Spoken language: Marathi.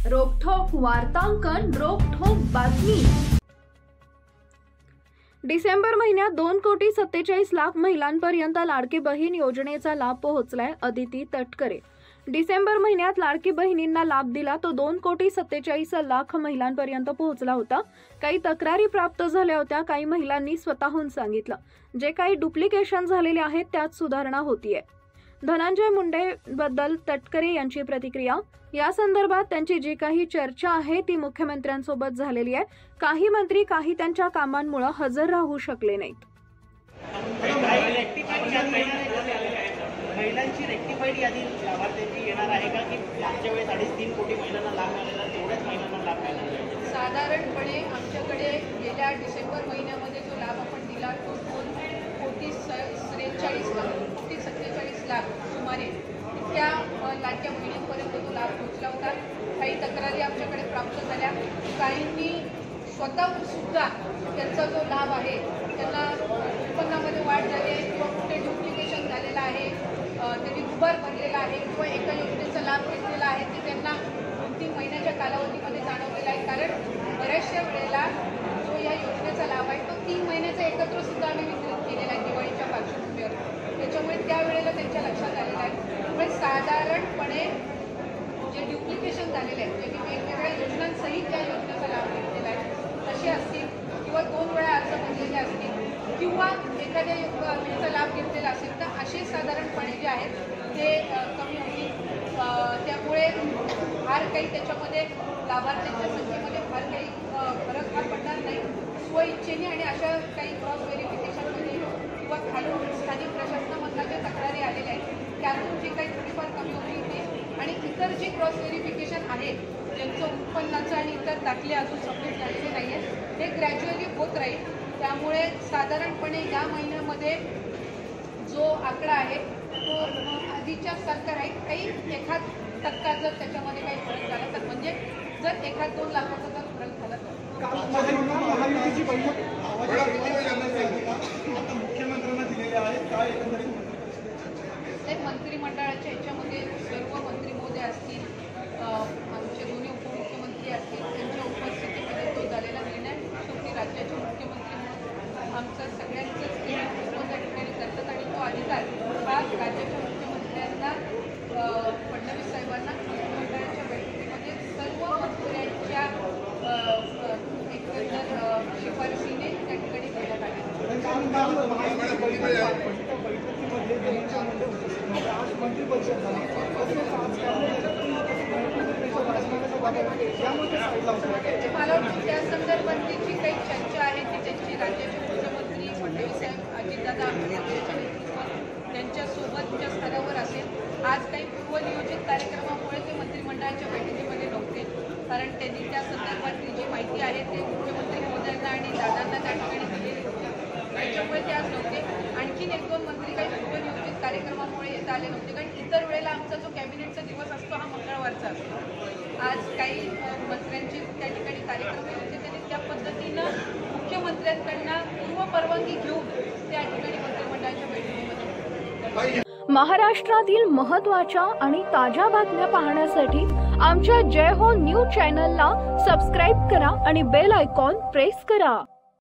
रोखठोक वार्तांकन, रोखठोक बातमी। डिसेंबर महिन्यात 2,47,00,000 महिलांपर्यंत लाडकी बहीण योजनेचा लाभ पोहोचलाय। अदिती तटकरे। डिसेंबर महिन्यात लाडकी बहिणींना लाभ दिला तो 2,47,00,000 महिलांपर्यंत पोहोचला होता। काही तक्रारी प्राप्त झाल्या होत्या, काही महिलांनी स्वतःहून सांगितलं। जे काही डुप्लिकेशन झालेले आहेत त्यात सुधारणा होतीये। धनंजय मुंडे बद्दल तटकरे यांची प्रतिक्रिया। या संदर्भात त्यांची जी काही चर्चा आहे ती मुख्यमंत्र्यांसोबत झालेली आहे। काही मंत्री काही त्यांच्या कामांमुळे हजर राहू शकले नाहीत। महिलांची रेक्टिफाईड यादी लाभार्थ्यांची येणार आहे का की मागच्या वेळेस 3.5 कोटी महिलांना लाभ मिळाला, तेवढ्याच महिलांना लाभ मिळाला? साधारणपणे आमच्याकडे गेल्या डिसेंबर महिन्यामध्ये जो लाभ आपण दिला तो 2,47,00,000 सुमारे इतक्या लाडक्या बहिणींपर्यंत तो लाभ पोहोचला होता। काही तक्रारी आमच्याकडे प्राप्त झाल्या, काहींनी स्वतः सुद्धा त्यांचा जो लाभ आहे त्यांना उत्पन्नामध्ये वाढ झाली आहे किंवा कुठे डुप्लिकेशन झालेलं आहे, त्यांनी दुबार भरलेला आहे किंवा एका योजनेचा लाभ घेतलेला आहे ते त्यांना 2-3 महिन्याच्या कालावधीमध्ये जाणवलेला आहे। कारण बऱ्याचशा वेळेला जो या योजनेचा लाभ आहे तो 3 महिन्याचा एकत्र सुद्धा आम्ही वितरित केलेला आहे दिवाळीच्या पार्श्वभूमीवर, त्याच्यामुळे त्यावेळेला त्यांच्या लक्षात आलेलं आहे। पण साधारणपणे जे डुप्लिकेशन झालेले आहेत, ज्यांनी वेगवेगळ्या योजनांसहित त्या योजनेचा लाभ घेतलेला आहे तसे असतील किंवा 2 वेळा अर्ज भरलेले असतील किंवा एखाद्या योजनेचा लाभ घेतलेला असेल तर असे साधारणपणे जे आहेत ते कमी होतील। त्यामुळे फार काही त्याच्यामध्ये लाभार्थ्यांच्या संख्येमध्ये फार काही फरक हा पडणार नाही। स्वइच्छेने आणि अशा काही क्रॉस व्हेरिफिकेशनमध्ये किंवा खालून स्थानिक प्रशासनामधल्या ज्या तक्रारी आलेल्या आहेत त्यातून जे काही थोडीफार कमी होईल ते, आणि इतर जे क्रॉस व्हेरिफिकेशन आहे ज्यांचं उत्पन्नाचं आणि इतर दाखले अजून सबमिट झालेले नाही आहेत हे ग्रॅज्युअली होत राहील। त्यामुळे साधारणपणे या महिन्यामध्ये जो आकडा आहे तो आधीच्या सरकार आहे, काही 1% जर त्याच्यामध्ये काही फरक झाला तर, म्हणजे जर 1-2 लाखाचा जर फरक झाला तर मंत्रिमंडळाच्या ह्याच्यामध्ये सर्व मंत्री महोदय असतील, आमचे दोन्ही उपमुख्यमंत्री असतील, त्यांच्या उपस्थितीमध्ये तो झालेला निर्णय शेवटी राज्याचे मुख्यमंत्री म्हणून आमचं सगळ्यांचंच त्या ठिकाणी करतात आणि तो अधिकार हा राज्याच्या मुख्यमंत्र्यांना फडणवीस साहेबांना मंत्रिमंडळाच्या बैठकीमध्ये सर्व मंत्र्यांच्या एकंदर शिफारसीने त्या ठिकाणी देण्यात आले। मला वाटतं त्या संदर्भातली जी काही चर्चा आहे ती त्यांची राज्याचे मुख्यमंत्री फडणवीस साहेब, अजितदादा यांच्या नेतृत्वात त्यांच्यासोबतच्या स्तरावर असेल। आज काही पूर्वनियोजित कार्यक्रमामुळे ते मंत्रिमंडळाच्या बैठकीमध्ये नव्हते, कारण त्यांनी त्या संदर्भातली जी माहिती आहे ते मुख्यमंत्री महोदयांना आणि दादांना त्या ठिकाणी दिलेली होती, त्याच्यामुळे ते आज नव्हते। आणखीन 1-2 मंत्री काही पूर्वनियोजित कार्यक्रमामुळे येता आले नव्हते, कारण इतर वेळेला आमचा जो कॅबिनेटचा दिवस असतो हा मंगळवारचा असतो। आज काही मंत्र्यांचे त्या ठिकाणी कार्यक्रम होते, त्यांनी त्या पद्धतीनं मुख्यमंत्र्यांकडनं पूर्व परवानगी घेऊन त्या ठिकाणी मंत्रिमंडळाच्या बैठकीमध्ये। महाराष्ट्रातील महत्त्वाच्या आणि ताज्या बातम्या पाहण्यासाठी आमच्या जय हो न्यूज चॅनलला सबस्क्राईब करा आणि बेल आयकॉन प्रेस करा।